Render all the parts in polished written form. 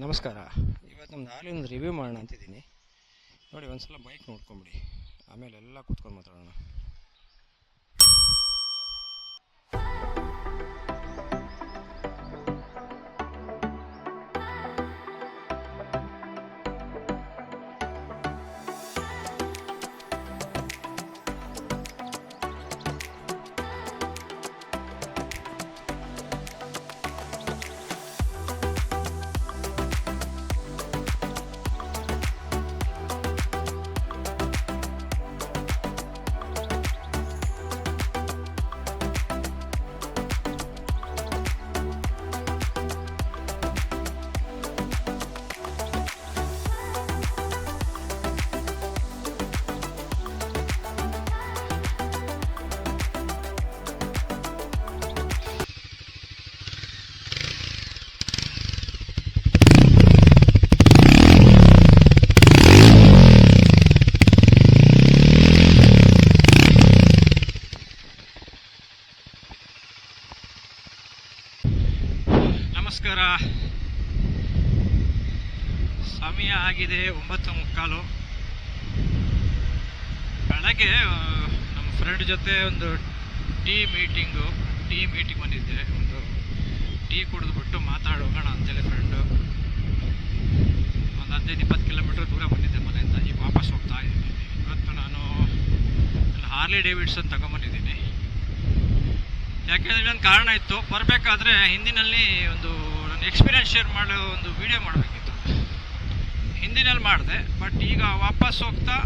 ನಮಸ್ಕಾರ. ಇವತ್ತು ನಮ್ದು ಹಾಲಿನ ರಿವ್ಯೂ ಮಾಡೋಣ ಅಂತಿದ್ದೀನಿ. ನೋಡಿ, ಒಂದ್ಸಲ ಬೈಕ್ ನೋಡ್ಕೊಂಬಿಡಿ, ಆಮೇಲೆ ಎಲ್ಲ ಕೂತ್ಕೊಂಡು ಮಾತಾಡೋಣ. ನಮಸ್ಕಾರ. ಸಮಯ ಆಗಿದೆ 9:15. ಬೆಳಗ್ಗೆ ನಮ್ಮ ಫ್ರೆಂಡ್ ಜೊತೆ ಒಂದು ಟೀ ಮೀಟಿಂಗ್ ಬಂದಿದ್ದೆ. ಒಂದು ಟೀ ಕುಡಿದ್ಬಿಟ್ಟು ಮಾತಾಡೋಗೋಣ ಅಂತೇಳಿ ಫ್ರೆಂಡು ಒಂದು 15-20 ಕಿಲೋಮೀಟ್ರ್ ದೂರ ಬಂದಿದ್ದೆ ಮನೆಯಿಂದ. ಈಗ ವಾಪಸ್ ಹೋಗ್ತಾ ಇದ್ದೀನಿ. ಇವತ್ತು ನಾನು ಹಾರ್ಲಿ ಡೇವಿಡ್ಸನ್ ತಗೊಂಬಂದಿದ್ದೀನಿ. ಯಾಕೆಂದರೆ ಒಂದು ಕಾರಣ ಇತ್ತು. ಬರಬೇಕಾದ್ರೆ ಹಿಂದಿನಲ್ಲಿ ಒಂದು ನನ್ನ ಎಕ್ಸ್ಪೀರಿಯನ್ಸ್ ಶೇರ್ ಮಾಡೋ ಒಂದು ವಿಡಿಯೋ ಮಾಡಬೇಕಿತ್ತು. ಹಿಂದಿನಲ್ಲಿ ಮಾಡಿದೆ, ಬಟ್ ಈಗ ವಾಪಸ್ ಹೋಗ್ತಾ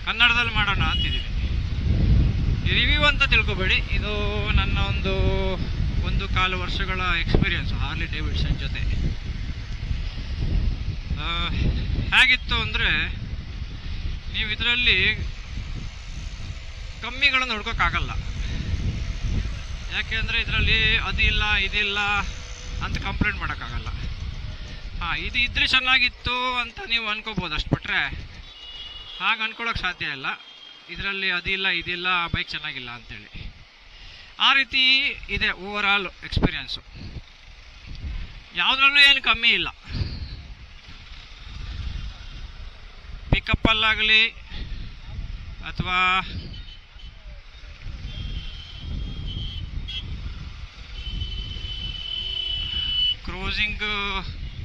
ಕನ್ನಡದಲ್ಲಿ ಮಾಡೋಣ ಅಂತಿದ್ದೀನಿ. ರಿವ್ಯೂ ಅಂತ ತಿಳ್ಕೊಬೇಡಿ, ಇದು ನನ್ನ ಒಂದು 1.25 ವರ್ಷಗಳ ಎಕ್ಸ್ಪೀರಿಯನ್ಸು ಹಾರ್ಲಿ ಡೇವಿಡ್ಸನ್ ಜೊತೆ. ಹೇಗಿತ್ತು ಅಂದರೆ, ನೀವು ಇದರಲ್ಲಿ ಕಮ್ಮಿಗಳನ್ನು ಹುಡ್ಕೋಕ್ಕಾಗಲ್ಲ. ಯಾಕೆ ಅಂದರೆ ಇದರಲ್ಲಿ ಅದಿಲ್ಲ ಇದಿಲ್ಲ ಅಂತ ಕಂಪ್ಲೇಂಟ್ ಮಾಡೋಕ್ಕಾಗಲ್ಲ. ಇದು ಇದ್ರೆ ಚೆನ್ನಾಗಿತ್ತು ಅಂತ ನೀವು ಅನ್ಕೋಬೋದು, ಅಷ್ಟು ಬಿಟ್ಟರೆ ಹಾಗೆ ಅನ್ಕೊಳ್ಳೋಕೆ ಸಾಧ್ಯ ಇಲ್ಲ. ಇದರಲ್ಲಿ ಅದಿಲ್ಲ ಇದಿಲ್ಲ, ಬೈಕ್ ಚೆನ್ನಾಗಿಲ್ಲ ಅಂಥೇಳಿ. ಆ ರೀತಿ ಇದೆ ಓವರ್ ಆಲ್ ಎಕ್ಸ್ಪೀರಿಯನ್ಸು. ಯಾವುದ್ರಲ್ಲೂ ಏನು ಕಮ್ಮಿ ಇಲ್ಲ. ಪಿಕಪ್ಪಲ್ಲಾಗಲಿ ಅಥವಾ ಕ್ರೂಸಿಂಗ್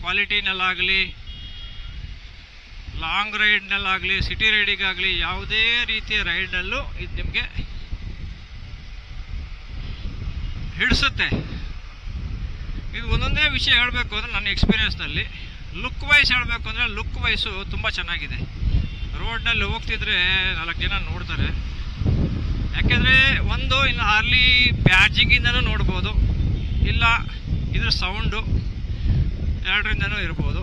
ಕ್ವಾಲಿಟಿನಲ್ಲಾಗಲಿ, ಲಾಂಗ್ ರೈಡ್ನಲ್ಲಾಗಲಿ, ಸಿಟಿ ರೈಡಿಗಾಗಲಿ, ಯಾವುದೇ ರೀತಿಯ ರೈಡ್ನಲ್ಲೂ ಇದು ನಿಮಗೆ ಹಿಡಿಸುತ್ತೆ. ಇದು ಒಂದೊಂದೇ ವಿಷಯ ಹೇಳಬೇಕು ಅಂದರೆ ನನ್ನ ಎಕ್ಸ್ಪೀರಿಯನ್ಸ್ನಲ್ಲಿ ಲುಕ್ ವೈಸ್ ಹೇಳಬೇಕು ಅಂದರೆ ಲುಕ್ ವೈಸು ತುಂಬ ಚೆನ್ನಾಗಿದೆ. ರೋಡ್ನಲ್ಲಿ ಹೋಗ್ತಿದ್ರೆ 4 ಜನ ನೋಡ್ತಾರೆ. ಯಾಕೆಂದರೆ ಒಂದು ಇನ್ನು ಹಾರ್ಲಿ ಬ್ಯಾಡ್ಜಿಂಗಿಂದನೂ ನೋಡ್ಬೋದು, ಇಲ್ಲ ಇದ್ರ ಸೌಂಡು ಎರಡರಿಂದನೂ ಇರ್ಬೋದು.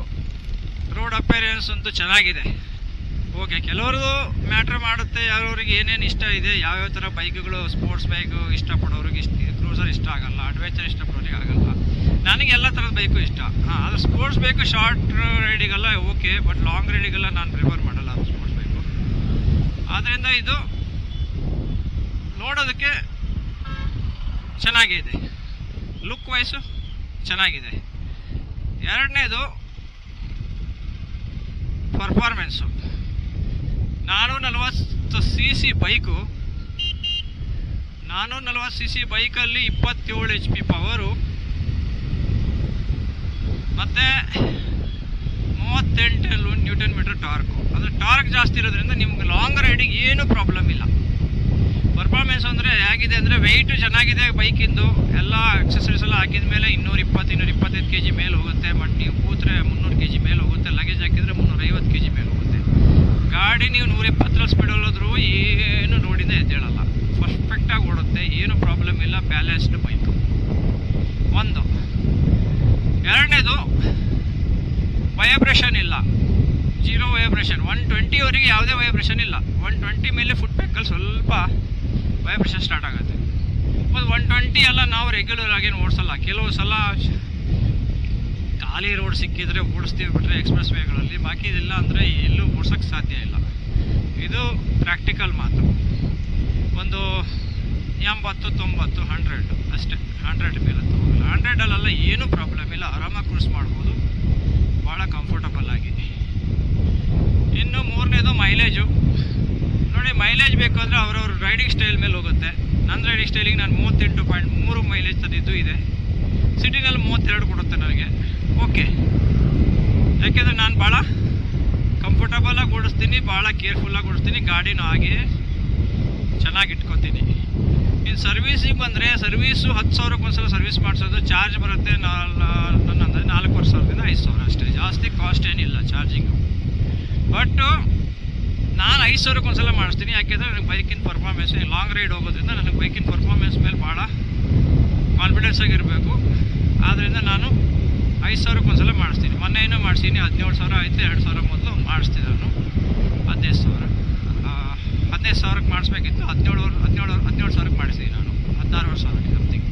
ರೋಡ್ ಅಪೇರೆನ್ಸ್ ಅಂತೂ ಚೆನ್ನಾಗಿದೆ. ಓಕೆ, ಕೆಲವ್ರದ್ದು ಮ್ಯಾಟ್ರ್ ಮಾಡುತ್ತೆ, ಯಾವ್ರಿಗೆ ಏನೇನು ಇಷ್ಟ ಇದೆ, ಯಾವ್ಯಾವ ಥರ ಬೈಕ್ಗಳು. ಸ್ಪೋರ್ಟ್ಸ್ ಬೈಕು ಇಷ್ಟಪಡೋರಿಗೆ ಕ್ರೂಸರ್ ಇಷ್ಟ ಆಗಲ್ಲ, ಅಡ್ವೆಂಚರ್ ಇಷ್ಟಪಡೋರಿಗೆ ಆಗಲ್ಲ. ನನಗೆ ಎಲ್ಲ ಥರದ ಬೈಕು ಇಷ್ಟ. ಆದರೆ ಸ್ಪೋರ್ಟ್ಸ್ ಬೈಕು ಶಾರ್ಟ್ ರೈಡಿಗೆಲ್ಲ ಓಕೆ, ಬಟ್ ಲಾಂಗ್ ರೈಡಿಗೆಲ್ಲ ನಾನು ಪ್ರಿಫರ್ ಮಾಡಲ್ಲ ಅದು ಸ್ಪೋರ್ಟ್ಸ್ ಬೈಕು. ಆದ್ದರಿಂದ ಇದು ನೋಡೋದಕ್ಕೆ ಚೆನ್ನಾಗಿದೆ, ಲುಕ್ ವೈಸು ಚೆನ್ನಾಗಿದೆ. ಎರಡನೇದು ಪರ್ಫಾರ್ಮೆನ್ಸು. 440 cc ಬೈಕು, 440 cc ಬೈಕಲ್ಲಿ 27 HP ಪವರು ಮತ್ತು 38 Nm ಟಾರ್ಕು. ಅಂದರೆ ಟಾರ್ಕ್ ಜಾಸ್ತಿ ಇರೋದ್ರಿಂದ ನಿಮ್ಗೆ ಲಾಂಗ್ ರೈಡಿಗೆ ಏನೂ ಪ್ರಾಬ್ಲಮ್ ಇಲ್ಲ. ಪರ್ಫಾರ್ಮೆನ್ಸ್ ಅಂದರೆ ಹೇಗಿದೆ ಅಂದರೆ, ವೆಯ್ಟು ಚೆನ್ನಾಗಿದೆ ಬೈಕಿಂದು. ಎಲ್ಲ ಎಕ್ಸಸರೀಸ್ ಎಲ್ಲ ಹಾಕಿದ ಮೇಲೆ 220-225 kg ಮೇಲೆ ಹೋಗುತ್ತೆ. ಬಟ್ ನೀವು ಕೂತ್ರೆ 300 kg ಮೇಲೆ ಹೋಗುತ್ತೆ. ಲಗೇಜ್ ಹಾಕಿದರೆ 350 kg ಮೇಲೆ ಹೋಗುತ್ತೆ. ಗಾಡಿ ನೀವು 120 ಸ್ಪೀಡಲ್ಲಿ ಹೋದ್ರೂ ಏನು ರೋಡಿಂದ ಎದ್ದೇಳಲ್ಲ, ಪರ್ಫೆಕ್ಟಾಗಿ ಓಡುತ್ತೆ, ಏನು ಪ್ರಾಬ್ಲಮ್ ಇಲ್ಲ. ಬ್ಯಾಲೆನ್ಸ್ಡ್ ಬೈಕು ಒಂದು. ಎರಡನೇದು ವೈಬ್ರೇಷನ್ ಇಲ್ಲ, 0 ವೈಬ್ರೇಷನ್. 120ವರೆಗೆ ಯಾವುದೇ ವೈಬ್ರೇಷನ್ ಇಲ್ಲ. 120 ಮೇಲೆ ಫುಟ್ ಬ್ರೇಕಲ್ಲಿ ಸ್ವಲ್ಪ ವೈಬ್ರೇಷನ್ ಸ್ಟಾರ್ಟ್ ಆಗುತ್ತೆ. ಮತ್ತು 120 ಎಲ್ಲ ನಾವು ರೆಗ್ಯುಲರ್ ಆಗೇನು ಓಡಿಸಲ್ಲ. ಕೆಲವು ಸಲ ಖಾಲಿ ರೋಡ್ ಸಿಕ್ಕಿದ್ರೆ ಓಡಿಸ್ತೀವಿ, ಬಿಟ್ಟರೆ ಎಕ್ಸ್ಪ್ರೆಸ್ ವೇಗಳಲ್ಲಿ. ಬಾಕಿ ಇದಿಲ್ಲ ಅಂದರೆ ಎಲ್ಲೂ ಓಡ್ಸೋಕ್ಕೆ ಸಾಧ್ಯ ಇಲ್ಲ. ಇದು ಪ್ರಾಕ್ಟಿಕಲ್ ಮಾತು. ಒಂದು 80-90 100 ಅಷ್ಟೇ. 100 ಮೇಲೆ ಹೋಗಲ್ಲ. 100ಅಲ್ಲೆಲ್ಲ ಏನೂ ಪ್ರಾಬ್ಲಮ್ ಇಲ್ಲ, ಆರಾಮಾಗಿ ಕ್ರೂಸ್ ಮಾಡ್ಬೋದು. ಓಕೆ. ಯಾಕೆಂದರೆ ನಾನು ಭಾಳ ಕಂಫರ್ಟಬಲಾಗಿ ಓಡಿಸ್ತೀನಿ, ಭಾಳ ಕೇರ್ಫುಲ್ಲಾಗಿ ಓಡಿಸ್ತೀನಿ, ಗಾಡಿನೂ ಹಾಗೆ ಚೆನ್ನಾಗಿ ಇಟ್ಕೊತೀನಿ. ಇನ್ನು ಸರ್ವೀಸಿಗೆ ಬಂದರೆ ಸರ್ವೀಸು 10,000ಕ್ಕೆ ಒಂದ್ಸಲ ಸರ್ವೀಸ್ ಮಾಡಿಸೋದು, ಚಾರ್ಜ್ ಬರುತ್ತೆ ನನ್ನ ಅಂದರೆ 4,500ದಿಂದ 5,000 ಅಷ್ಟೇ, ಜಾಸ್ತಿ ಕಾಸ್ಟ್ ಏನಿಲ್ಲ ಚಾರ್ಜಿಂಗು. ಬಟ್ಟು ನಾನು 5,000ಕ್ಕೆ ಒಂದ್ಸಲ ಮಾಡಿಸ್ತೀನಿ. ಯಾಕೆಂದರೆ ನನಗೆ ಬೈಕಿನ ಪರ್ಫಾರ್ಮೆನ್ಸ್, ಲಾಂಗ್ ರೈಡ್ ಹೋಗೋದ್ರಿಂದ ನನಗೆ ಬೈಕಿನ ಪರ್ಫಾರ್ಮೆನ್ಸ್ ಮೇಲೆ ಭಾಳ ಕಾನ್ಫಿಡೆನ್ಸ್ ಆಗಿರಬೇಕು. ಆದ್ದರಿಂದ ನಾನು 5,000ಕ್ಕೆ ಒಂದ್ಸಲ ಮಾಡಿಸ್ತೀನಿ. ಮೊನ್ನೆ ಏನೋ ಮಾಡಿಸ್ತೀನಿ, 17,000 ಆಯಿತು. 2,000 ಮೊದಲು ಮಾಡಿಸ್ತೀನಿ ನಾನು 15,000. 15,000ಕ್ಕೆ ಮಾಡಿಸ್ಬೇಕಿತ್ತು, 17,000ಕ್ಕೆ ಮಾಡಿಸ್ತೀನಿ ನಾನು, 16,000 ಸಮಥಿಂಗ್.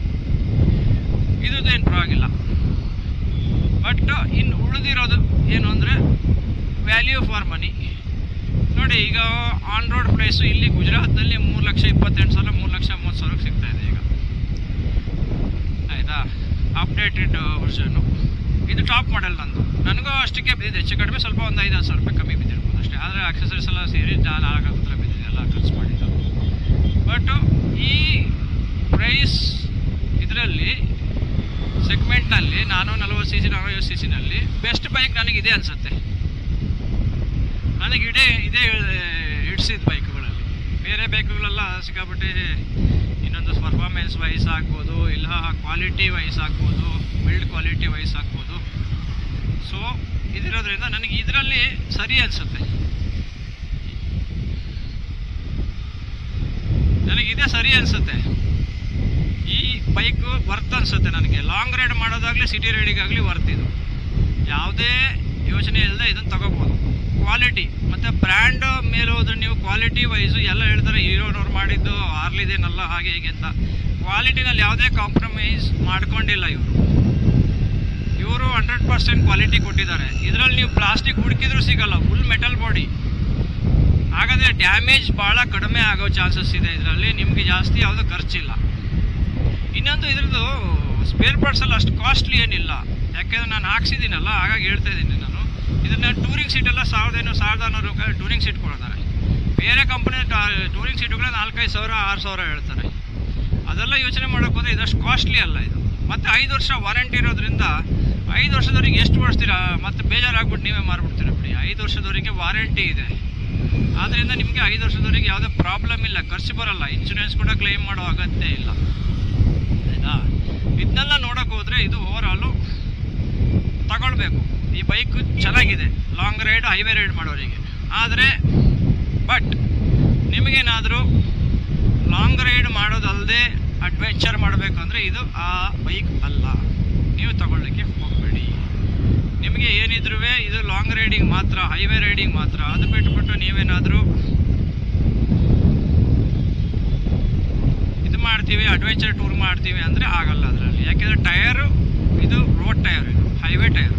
ಇದೇನು ಪರವಾಗಿಲ್ಲ. ಬಟ್ ಇನ್ನು ಉಳಿದಿರೋದು ಏನು ಅಂದರೆ ವ್ಯಾಲ್ಯೂ ಫಾರ್ ಮನಿ. ನೋಡಿ, ಈಗ ಆನ್ ರೋಡ್ ಪ್ರೈಸು ಇಲ್ಲಿ ಗುಜರಾತ್ನಲ್ಲಿ 3,28,000, 3,30,000 ಸಿಗ್ತಾಯಿದೆ ಈಗ. ಆಯಿತಾ, ಅಪ್ಡೇಟೆಡ್ ವರ್ಷನ್ನು. ಇದು ಟಾಪ್ ಮಾಡೆಲ್ ನಂದು. ನನಗೂ ಅಷ್ಟಕ್ಕೆ ಬಿದ್ದಿದೆ, ಹೆಚ್ಚು ಕಡಿಮೆ ಸ್ವಲ್ಪ ಒಂದು 5,000 ರೂಪಾಯಿ ಕಮ್ಮಿ ಬಿದ್ದಿರ್ಬೋದು ಅಷ್ಟೇ. ಆದರೆ ಆಕ್ಸೆಸರೀಸ್ ಎಲ್ಲ ಸೇರಿ 4,000 ಬಿದ್ದಿದೆ, ಎಲ್ಲ ಖರ್ಚು ಮಾಡಿದ್ದು. ಬಟ್ ಈ ಪ್ರೈಸ್ ಇದರಲ್ಲಿ ಸೆಗ್ಮೆಂಟ್ನಲ್ಲಿ ನಾನು 40cc 40cc ಬೆಸ್ಟ್ ಬೈಕ್ ನನಗಿದೆ ಅನಿಸುತ್ತೆ. ನನಗೆ ಇದೇ ಹಿಡ್ಸಿದ ಬೈಕ್ಗಳಲ್ಲಿ. ಬೇರೆ ಬೈಕ್ಗಳೆಲ್ಲ ಸಿಕ್ಕಾಬಿಟ್ಟು ಇನ್ನೊಂದು ಪರ್ಫಾರ್ಮೆನ್ಸ್ ವೈಸ್ ಆಗ್ಬೋದು, ಇಲ್ಲ ಕ್ವಾಲಿಟಿ ವೈಸ್ ಆಗ್ಬೋದು, ಬಿಲ್ಡ್ ಕ್ವಾಲಿಟಿ ವೈಸ್ ಆಗ್ಬೋದು. ಸೊ ಇದಿರೋದ್ರಿಂದ ನನಗೆ ಇದರಲ್ಲಿ ಸರಿ ಅನಿಸುತ್ತೆ, ನನಗಿದೇ ಸರಿ ಅನಿಸುತ್ತೆ. ಈ ಬೈಕು ವರ್ತ್ ಅನಿಸುತ್ತೆ ನನಗೆ. ಲಾಂಗ್ ರೈಡ್ ಮಾಡೋದಾಗಲಿ ಸಿಟಿ ರೈಡಿಗಾಗಲಿ ವರ್ತ್ ಇದು. ಯಾವುದೇ ಯೋಚನೆ ಇಲ್ಲದೆ ಇದನ್ನು ತಗೋಬೋದು. ಕ್ವಾಲಿಟಿ ಮತ್ತು ಬ್ರ್ಯಾಂಡ್ ಮೇಲೆ ಹೋದ್ರೆ ನೀವು ಕ್ವಾಲಿಟಿ ವೈಸು ಎಲ್ಲ ಹೇಳ್ತಾರೆ, ಹೀರೋನವ್ರು ಮಾಡಿದ್ದು ಹಾರ್ಲಿದೇನಲ್ಲ ಹಾಗೆ ಹೀಗೆ ಅಂತ. ಕ್ವಾಲಿಟಿನಲ್ಲಿ ಯಾವುದೇ ಕಾಂಪ್ರಮೈಸ್ ಮಾಡ್ಕೊಂಡಿಲ್ಲ ಇವರು 100% ಕ್ವಾಲಿಟಿ ಕೊಟ್ಟಿದ್ದಾರೆ. ಇದರಲ್ಲಿ ನೀವು ಪ್ಲಾಸ್ಟಿಕ್ ಹುಡುಕಿದ್ರೂ ಸಿಗಲ್ಲ, ಫುಲ್ ಮೆಟಲ್ ಬಾಡಿ. ಹಾಗಾದರೆ ಡ್ಯಾಮೇಜ್ ಭಾಳ ಕಡಿಮೆ ಆಗೋ ಚಾನ್ಸಸ್ ಇದೆ ಇದರಲ್ಲಿ. ನಿಮಗೆ ಜಾಸ್ತಿ ಯಾವುದೂ ಖರ್ಚಿಲ್ಲ. ಇನ್ನೊಂದು ಇದ್ರದ್ದು ಸ್ಪೇರ್ ಪಾರ್ಟ್ಸಲ್ಲಿ ಅಷ್ಟು ಕಾಸ್ಟ್ಲಿ ಏನಿಲ್ಲ, ಯಾಕೆಂದರೆ ನಾನು ಹಾಕ್ಸಿದ್ದೀನಲ್ಲ, ಹಾಗಾಗಿ ಹೇಳ್ತಾ ಇದ್ದೀನಿ ನಾನು. ಇದನ್ನು ಟೂರಿಂಗ್ ಸೀಟೆಲ್ಲ 1,100 ರೂಪಾಯಿ ಟೂರಿಂಗ್ ಸೀಟ್ ಕೊಡ್ತಾರೆ. ಬೇರೆ ಕಂಪನಿ ಟೂರಿಂಗ್ ಸೀಟುಗಳ 4,500 6,000 ಹೇಳ್ತಾರೆ. ಅದೆಲ್ಲ ಯೋಚನೆ ಮಾಡೋಕೆ ಹೋದರೆ ಇದಷ್ಟು ಕಾಸ್ಟ್ಲಿ ಅಲ್ಲ ಇದು. ಮತ್ತು 5 ವರ್ಷ ವಾರಂಟಿ ಇರೋದ್ರಿಂದ 5 ವರ್ಷದವರೆಗೆ ಎಷ್ಟು ಓಡಿಸ್ತೀರಾ, ಮತ್ತು ಬೇಜಾರಾಗ್ಬಿಟ್ಟು ನೀವೇ ಮಾರ್ಬಿಡ್ತೀರ ಬಿಡಿ. 5 ವರ್ಷದವರೆಗೆ ವಾರಂಟಿ ಇದೆ. ಆದ್ದರಿಂದ ನಿಮಗೆ 5 ವರ್ಷದವರೆಗೆ ಯಾವುದೇ ಪ್ರಾಬ್ಲಮ್ ಇಲ್ಲ, ಖರ್ಚು ಬರೋಲ್ಲ, ಇನ್ಶೂರೆನ್ಸ್ ಕೂಡ ಕ್ಲೈಮ್ ಮಾಡೋ ಅಗತ್ಯ ಇಲ್ಲ. ಆಯಿತಾ, ಇದನ್ನೆಲ್ಲ ನೋಡೋಕೆ ಹೋದರೆ ಇದು ಓವರಾಲು ತಗೊಳ್ಬೇಕು. ಈ ಬೈಕು ಚೆನ್ನಾಗಿದೆ ಲಾಂಗ್ ರೈಡ್, ಹೈವೇ ರೈಡ್ ಮಾಡೋರಿಗೆ. ಆದರೆ ಬಟ್ ನಿಮಗೇನಾದರೂ ಲಾಂಗ್ ರೈಡ್ ಮಾಡೋದಲ್ಲದೆ ಅಡ್ವೆಂಚರ್ ಮಾಡಬೇಕು ಅಂದರೆ ಇದು ಆ ಬೈಕ್ ಅಲ್ಲ, ನೀವು ತಗೊಳ್ಳಿಕ್ಕೆ ಹೋಗಬೇಡಿ. ನಿಮಗೆ ಏನಿದ್ರೂ ಇದು ಲಾಂಗ್ ರೈಡಿಂಗ್ ಮಾತ್ರ, ಹೈವೇ ರೈಡಿಂಗ್ ಮಾತ್ರ. ಅದು ಬಿಟ್ಬಿಟ್ಟು ನೀವೇನಾದರೂ ಇದು ಮಾಡ್ತೀವಿ, ಅಡ್ವೆಂಚರ್ ಟೂರ್ ಮಾಡ್ತೀವಿ ಅಂದರೆ ಆಗಲ್ಲ ಅದರಲ್ಲಿ. ಯಾಕೆಂದರೆ ಟಯರು ಇದು ರೋಡ್ ಟಯರ್, ಇದು ಹೈವೇ ಟಯರ್.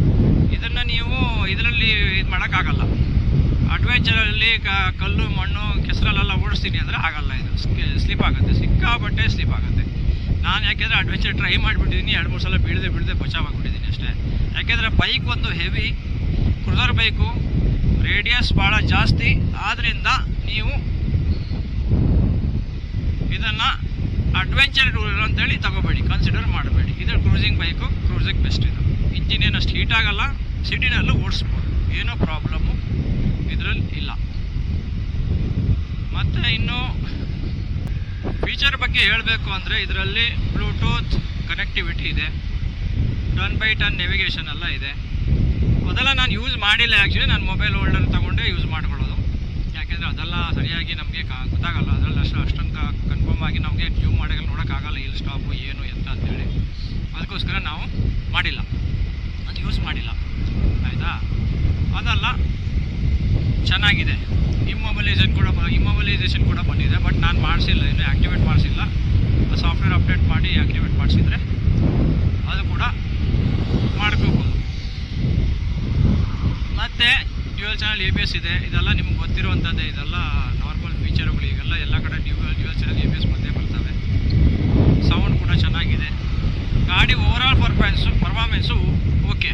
ಇದನ್ನು ನೀವು ಇದರಲ್ಲಿ ಇದು ಮಾಡೋಕ್ಕಾಗಲ್ಲ. ಅಡ್ವೆಂಚರಲ್ಲಿ ಕಲ್ಲು ಮಣ್ಣು ಕೆಸರಲ್ಲೆಲ್ಲ ಓಡಿಸ್ತೀನಿ ಅಂದರೆ ಆಗಲ್ಲ. ಇದು ಸ್ಲಿಪ್ ಆಗುತ್ತೆ, ಸಿಕ್ಕಾಬಟ್ಟೆ ಸ್ಲಿಪ್ ಆಗುತ್ತೆ. ನಾನು ಯಾಕೆಂದರೆ ಅಡ್ವೆಂಚರ್ ಟ್ರೈ ಮಾಡಿಬಿಟ್ಟಿದ್ದೀನಿ, 2-3 ಸಲ ಬೀಳದೆ ಬಚಾವಾಗಿಬಿಟ್ಟಿದ್ದೀನಿ ಅಷ್ಟೇ. ಯಾಕೆಂದರೆ ಬೈಕ್ ಒಂದು ಹೆವಿ ಕ್ರೂಸರ್ ಬೈಕು, ರೇಡಿಯಸ್ ಭಾಳ ಜಾಸ್ತಿ. ಆದ್ದರಿಂದ ನೀವು ಇದನ್ನು ಅಡ್ವೆಂಚರ್ ಟೂರ್ ಅಂತೇಳಿ ತಗೋಬೇಡಿ, ಕನ್ಸಿಡರ್ ಮಾಡಬೇಡಿ. ಇದು ಕ್ರೂಸಿಂಗ್ ಬೈಕು, ಕ್ರೂಸಿಂಗ್ ಬೆಸ್ಟ್. ಇದು ಇಂಜಿನ್ ಏನಷ್ಟು ಹೀಟ್ ಆಗಲ್ಲ, ಸಿಟಿನಲ್ಲೂ ಓಡಿಸ್ಬೋದು, ಏನೋ ಪ್ರಾಬ್ಲಮ್ಮು ಇದರಲ್ಲಿ ಇಲ್ಲ. ಮತ್ತು ಇನ್ನು ಫೀಚರ್ ಬಗ್ಗೆ ಹೇಳಬೇಕು ಅಂದರೆ ಇದರಲ್ಲಿ ಬ್ಲೂಟೂತ್ ಕನೆಕ್ಟಿವಿಟಿ ಇದೆ, ಟರ್ನ್ ಬೈ ಟರ್ನ್ ನೇವಿಗೇಷನ್ ಎಲ್ಲ ಇದೆ. ಅದೆಲ್ಲ ನಾನು ಯೂಸ್ ಮಾಡಿಲ್ಲ ಆ್ಯಕ್ಚುಲಿ. ನಾನು ಮೊಬೈಲ್ ಹೋಲ್ಡರ್ ತೊಗೊಂಡೇ ಯೂಸ್ ಮಾಡ್ಕೊಳ್ಳೋದು. ಯಾಕೆಂದರೆ ಅದೆಲ್ಲ ಸರಿಯಾಗಿ ನಮಗೆ ಗೊತ್ತಾಗಲ್ಲ. ಅದರಲ್ಲಿ ಅಷ್ಟೊಂದು ಕನ್ಫರ್ಮ್ ಆಗಿ ನಮಗೆ ಟ್ಯೂಬ್ ಮಾಡೋಕ್ಕೆ ನೋಡೋಕ್ಕಾಗಲ್ಲ, ಇಲ್ಲಿ ಸ್ಟಾಪು ಏನು ಎತ್ತ ಅಂತೇಳಿ. ಅದಕ್ಕೋಸ್ಕರ ನಾವು ಮಾಡಿಲ್ಲ, ಅದು ಯೂಸ್ ಮಾಡಿಲ್ಲ. ಆಯಿತಾ, ಅದೆಲ್ಲ ಚೆನ್ನಾಗಿದೆ. ಇಮ್ಮೊಬಲೈಸೇಷನ್ ಕೂಡ ಬಂದಿದೆ, ಬಟ್ ನಾನು ಮಾಡಿಸಿಲ್ಲ, ಇನ್ನೂ ಆ್ಯಕ್ಟಿವೇಟ್ ಮಾಡಿಸಿಲ್ಲ. ಸಾಫ್ಟ್ವೇರ್ ಅಪ್ಡೇಟ್ ಮಾಡಿ ಆ್ಯಕ್ಟಿವೇಟ್ ಮಾಡಿಸಿದ್ರೆ ಅದು ಕೂಡ ಮಾಡ್ಕೋಬೋದು. ಮತ್ತು ಡ್ಯುಯಲ್ ಚಾನಲ್ ABS ಇದೆ. ಇದೆಲ್ಲ ನಿಮ್ಗೆ ಗೊತ್ತಿರುವಂಥದ್ದೇ. ಇದೆಲ್ಲ ನಾರ್ಮಲ್ ಫೀಚರ್ಗಳು. ಈಗೆಲ್ಲ ಎಲ್ಲ ಕಡೆ ಡ್ಯುಯಲ್ ಚಾನಲ್ ABS ಬಂದೇ ಬರ್ತವೆ. ಸೌಂಡ್ ಕೂಡ ಚೆನ್ನಾಗಿದೆ. ಗಾಡಿ ಓವರಾಲ್ ಪರ್ಫಾರ್ಮೆನ್ಸು ಓಕೆ,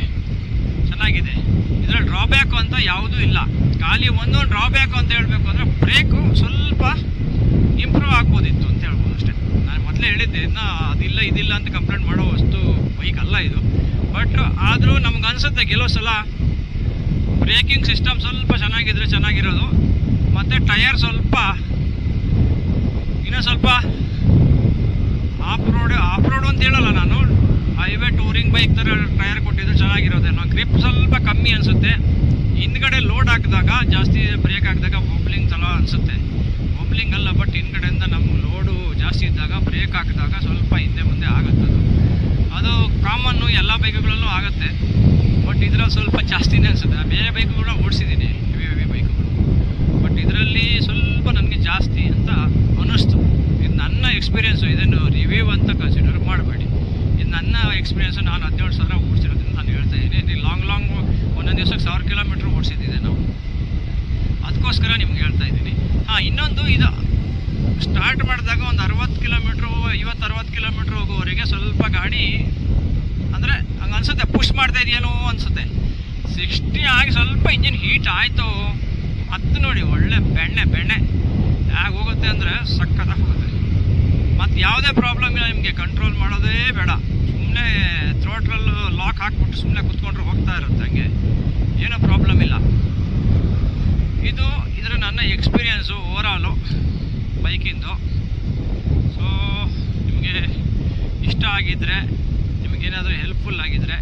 ಚೆನ್ನಾಗಿದೆ. ಇದರಲ್ಲಿ ಡ್ರಾಬ್ಯಾಕು ಅಂತ ಯಾವುದೂ ಇಲ್ಲ. ಖಾಲಿ ಒಂದು ಡ್ರಾಬ್ಯಾಕು ಅಂತ ಹೇಳಬೇಕು ಅಂದರೆ ಬ್ರೇಕು ಸ್ವಲ್ಪ ಇಂಪ್ರೂವ್ ಆಗ್ಬೋದಿತ್ತು ಅಂತ ಹೇಳ್ಬೋದು ಅಷ್ಟೇ. ನಾನು ಮೊದಲೇ ಹೇಳಿದ್ದೆ, ಇನ್ನು ಅದಿಲ್ಲ ಇದಿಲ್ಲ ಅಂತ ಕಂಪ್ಲೇಂಟ್ ಮಾಡೋ ವಸ್ತು ಬೈಕ್ ಅಲ್ಲ ಇದು. ಬಟ್ ಆದರೂ ನಮ್ಗೆ ಅನಿಸುತ್ತೆ ಕೆಲವು ಸಲ ಬ್ರೇಕಿಂಗ್ ಸಿಸ್ಟಮ್ ಸ್ವಲ್ಪ ಚೆನ್ನಾಗಿದ್ರೆ ಚೆನ್ನಾಗಿರೋದು, ಮತ್ತು ಟಯರ್ ಸ್ವಲ್ಪ ಇನ್ನೂ ಸ್ವಲ್ಪ ಆಫ್ ರೋಡ್ ಅಂತ ಹೇಳಲ್ಲ ನಾನು, ಹೈವೇ ಟೂರಿಂಗ್ ಬೈಕ್ ಥರ ಟೈರ್ ಕೊಟ್ಟಿದ್ದು ಚೆನ್ನಾಗಿರೋದೇನೋ. ಗ್ರಿಪ್ ಸ್ವಲ್ಪ ಕಮ್ಮಿ ಅನಿಸುತ್ತೆ, ಹಿಂದ್ಗಡೆ ಲೋಡ್ ಹಾಕಿದಾಗ ಜಾಸ್ತಿ ಬ್ರೇಕ್ ಹಾಕಿದಾಗ ವೊಬ್ಲಿಂಗ್ ಥರ ಅನಿಸುತ್ತೆ. ವೊಬ್ಲಿಂಗ್ ಅಲ್ಲ, ಬಟ್ ಹಿಂದ್ಗಡೆಯಿಂದ ನಮ್ಮ ಲೋಡು ಜಾಸ್ತಿ ಇದ್ದಾಗ ಬ್ರೇಕ್ ಹಾಕಿದಾಗ ಸ್ವಲ್ಪ ಹಿಂದೆ ಮುಂದೆ ಆಗುತ್ತೆ. ಅದು ಕಾಮನ್ನು ಎಲ್ಲ ಬೈಕ್ಗಳಲ್ಲೂ ಆಗುತ್ತೆ, ಬಟ್ ಇದರಲ್ಲಿ ಸ್ವಲ್ಪ ಜಾಸ್ತಿನೇ ಅನಿಸುತ್ತೆ. ಬೇರೆ ಬೈಕ್ಗಳು ಓಡಿಸಿದ್ದೀನಿ, ಹೆವಿ ಬೈಕ್ಗಳು, ಬಟ್ ಇದರಲ್ಲಿ ಸ್ವಲ್ಪ ನನಗೆ ಜಾಸ್ತಿ ಅಂತ ಅನ್ನಿಸ್ತು. ಇದು ನನ್ನ ಎಕ್ಸ್ಪೀರಿಯೆನ್ಸು, ಇದನ್ನು ರಿವ್ಯೂ ಅಂತ ಕನ್ಸಿಡರ್ ಮಾಡಬೇಡಿ. ಇದು ನನ್ನ ಎಕ್ಸ್ಪೀರಿಯೆನ್ಸು. ನಾನು 17,000 ಓಡಿಸಿರೋದ್ರಿಂದ ನಾನು ಹೇಳ್ತಾ ಇದ್ದೀನಿ. ಲಾಂಗ್ ಒಂದೊಂದು ದಿವಸಕ್ಕೆ 1000 ಕಿಲೋಮೀಟ್ರ್ ಓಡಿಸಿದ್ದಿದೆ ನಾವು, ಅದಕ್ಕೋಸ್ಕರ ನಿಮ್ಗೆ ಹೇಳ್ತಾ ಇದ್ದೀನಿ. ಇನ್ನೊಂದು, ಇದು ಸ್ಟಾರ್ಟ್ ಮಾಡಿದಾಗ ಒಂದು 60 ಕಿಲೋಮೀಟ್ರು 50-60 ಕಿಲೋಮೀಟ್ರ್ ಹೋಗೋವರೆಗೆ ಸ್ವಲ್ಪ ಗಾಡಿ ಅಂದರೆ ಹಂಗೆ ಅನಿಸುತ್ತೆ, ಪುಷ್ ಮಾಡ್ತಾ ಇದೆಯೇನೋ ಅನಿಸುತ್ತೆ. 60 ಆಗಿ ಸ್ವಲ್ಪ ಇಂಜಿನ್ ಹೀಟ್ ಆಯಿತು, ಅದು ನೋಡಿ ಒಳ್ಳೆ ಬೆಣ್ಣೆ ಹೇಗೆ ಹೋಗುತ್ತೆ ಅಂದರೆ ಸಕ್ಕತ್ತಾಗಿ ಹೋಗುತ್ತೆ. ಮತ್ತು ಯಾವುದೇ ಪ್ರಾಬ್ಲಮ್ ಇಲ್ಲ, ನಿಮಗೆ ಕಂಟ್ರೋಲ್ ಮಾಡೋದೇ ಬೇಡ, ಸುಮ್ಮನೆ ಥ್ರೋಟ್ರಲ್ಲು ಲಾಕ್ ಹಾಕ್ಬಿಟ್ಟು ಸುಮ್ಮನೆ ಕುತ್ಕೊಂಡ್ರೆ ಹೋಗ್ತಾ ಇರುತ್ತೆ, ಹಂಗೆ ಏನೂ ಪ್ರಾಬ್ಲಮ್ ಇಲ್ಲ. ಇದರ ನನ್ನ ಎಕ್ಸ್ಪೀರಿಯೆನ್ಸು ಓವರಾಲು ಬೈಕಿಂದು. ಸೊ ನಿಮಗೆ ಇಷ್ಟ ಆಗಿದ್ದರೆ, ನಿಮಗೇನಾದರೂ ಹೆಲ್ಪ್ಫುಲ್ ಆಗಿದ್ದರೆ